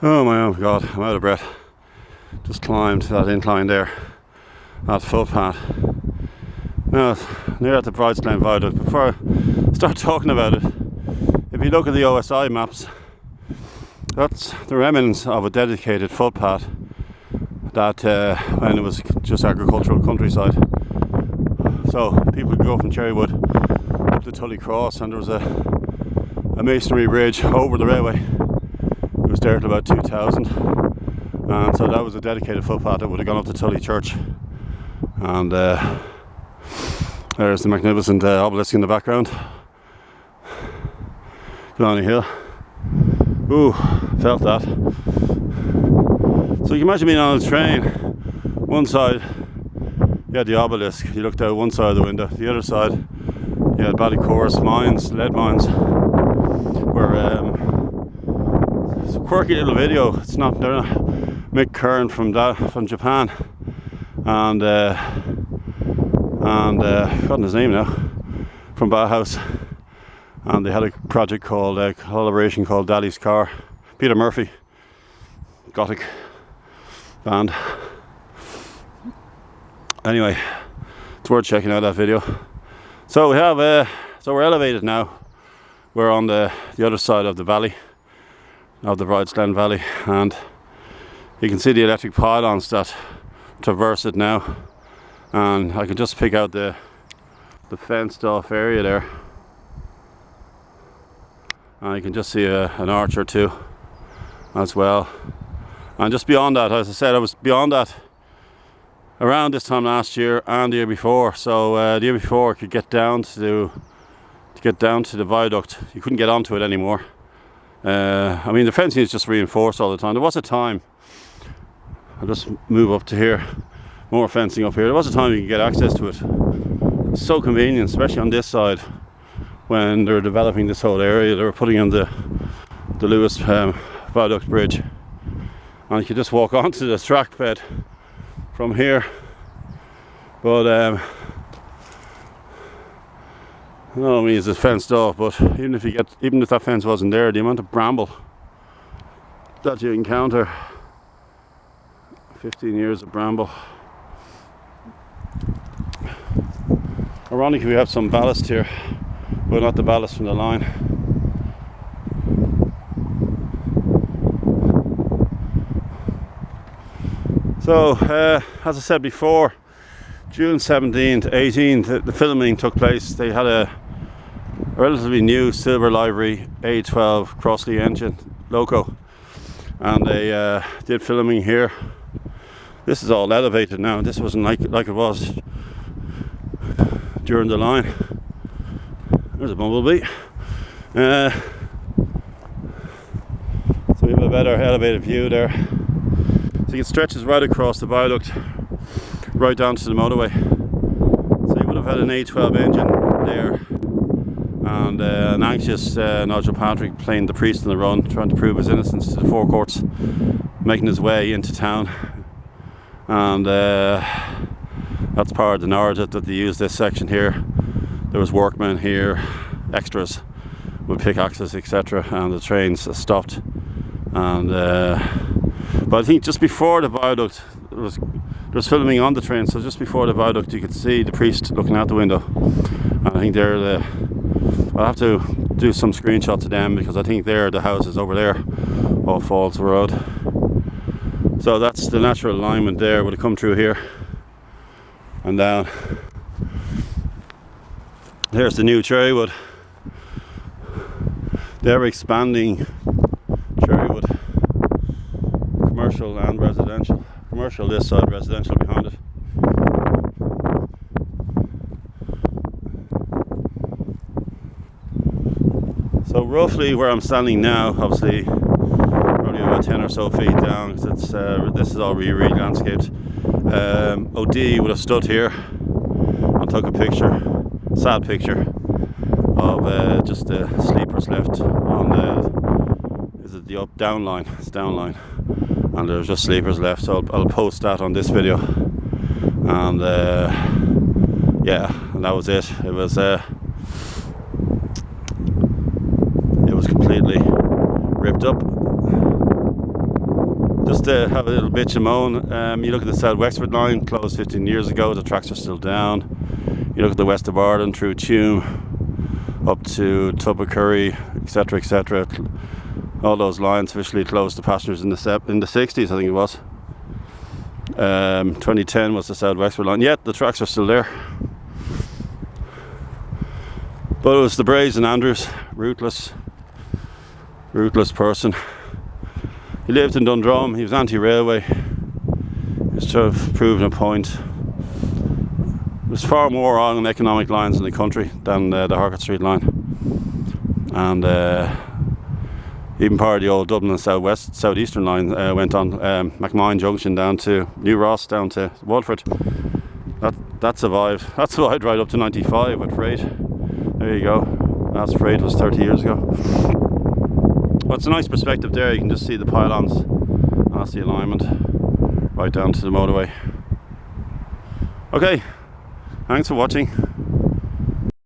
Oh my own God, I'm out of breath. Just climbed that incline there, that footpath. Now, near at the Glen viaduct. Before I start talking about it, if you look at the OSI maps, that's the remnants of a dedicated footpath that when it was just agricultural countryside. So people could go from Cherrywood up to Tully Cross, and there was a masonry bridge over the railway. It was there till about 2000, and so that was a dedicated footpath that would have gone up to Tully Church. And there's the magnificent obelisk in the background. Glen Hill. Ooh, felt that. So you can imagine being on a train. One side, you had the obelisk. You looked out one side of the window. The other side, you had Ballycorus mines, lead mines. Where it's a quirky little video. It's not. They're not Mick Kern from Japan, and forgotten his name now, from Bauhaus. And they had a project called collaboration called Daddy's Car. Peter Murphy, Gothic band. Anyway, it's worth checking out that video. So we have so we're elevated now. We're on the other side of the valley, of the Glen Valley, and you can see the electric pylons that traverse it now. And I can just pick out the fenced off area there. And you can just see an arch or two as well. And just beyond that, as I said, I was beyond that around this time last year and the year before. So the year before I could get down to the viaduct. You couldn't get onto it anymore. I mean, the fencing is just reinforced all the time. There was a time, I'll just move up to here, more fencing up here. There was a time you could get access to it. It's so convenient, especially on this side. When they were developing this whole area, they were putting in the LUAS viaduct bridge, and you could just walk onto the track bed from here. But no, I mean, it's fenced off. But even if that fence wasn't there, the amount of bramble that you encounter, 15 years of bramble. Ironically, we have some ballast here. But not the ballast from the line. So, as I said before, June 17 to 18, the filming took place. They had a relatively new silver livery A12 Crossley engine loco, and they did filming here. This is all elevated now. This wasn't like it was during the line. There's a bumblebee. So we have a better elevated view there. So it stretches right across the viaduct, right down to the motorway. So you would have had an A12 engine there, and an anxious Nigel Patrick playing the priest on the run, trying to prove his innocence to the forecourts, making his way into town. And that's part of the narrative that they use this section here. There was workmen here, extras with pickaxes, etc., and the trains stopped. And but I think just before the viaduct, there was filming on the train. So just before the viaduct, you could see the priest looking out the window. And I think they're I'll have to do some screenshots of them, because I think they're the houses over there off Falls Road. So that's the natural alignment there. Would have come through here and down. There's the new Cherrywood. They're expanding Cherrywood, commercial and residential. Commercial this side, residential behind it. So roughly where I'm standing now, obviously probably about 10 or so feet down, because this is all re-landscaped. OD would have stood here and took a picture, sad picture, of just the sleepers left on is it the down line? It's down line, and there's just sleepers left. So I'll post that on this video, and yeah, and that was it. It was completely ripped up. Just to have a little bitch and moan, you look at the South Wexford line, closed 15 years ago, the tracks are still down. You look at the west of Ireland through Tuam up to Tubbercurry, etc, etc. All those lines officially closed to passengers in the 60s, I think it was. 2010 was the South Wexford line. Yet the tracks are still there. But it was the Brazen Andrews, ruthless person. He lived in Dundrum, he was anti-railway. He was sort of proving a point. There's far more on economic lines in the country than the Harcourt Street line. And even part of the old Dublin southeastern line went on McMine Junction down to New Ross, down to Walford. That survived. That survived right up to 95 with freight. There you go. Last freight was 30 years ago. Well, it's a nice perspective there. You can just see the pylons, and that's the alignment right down to the motorway. Okay, thanks for watching.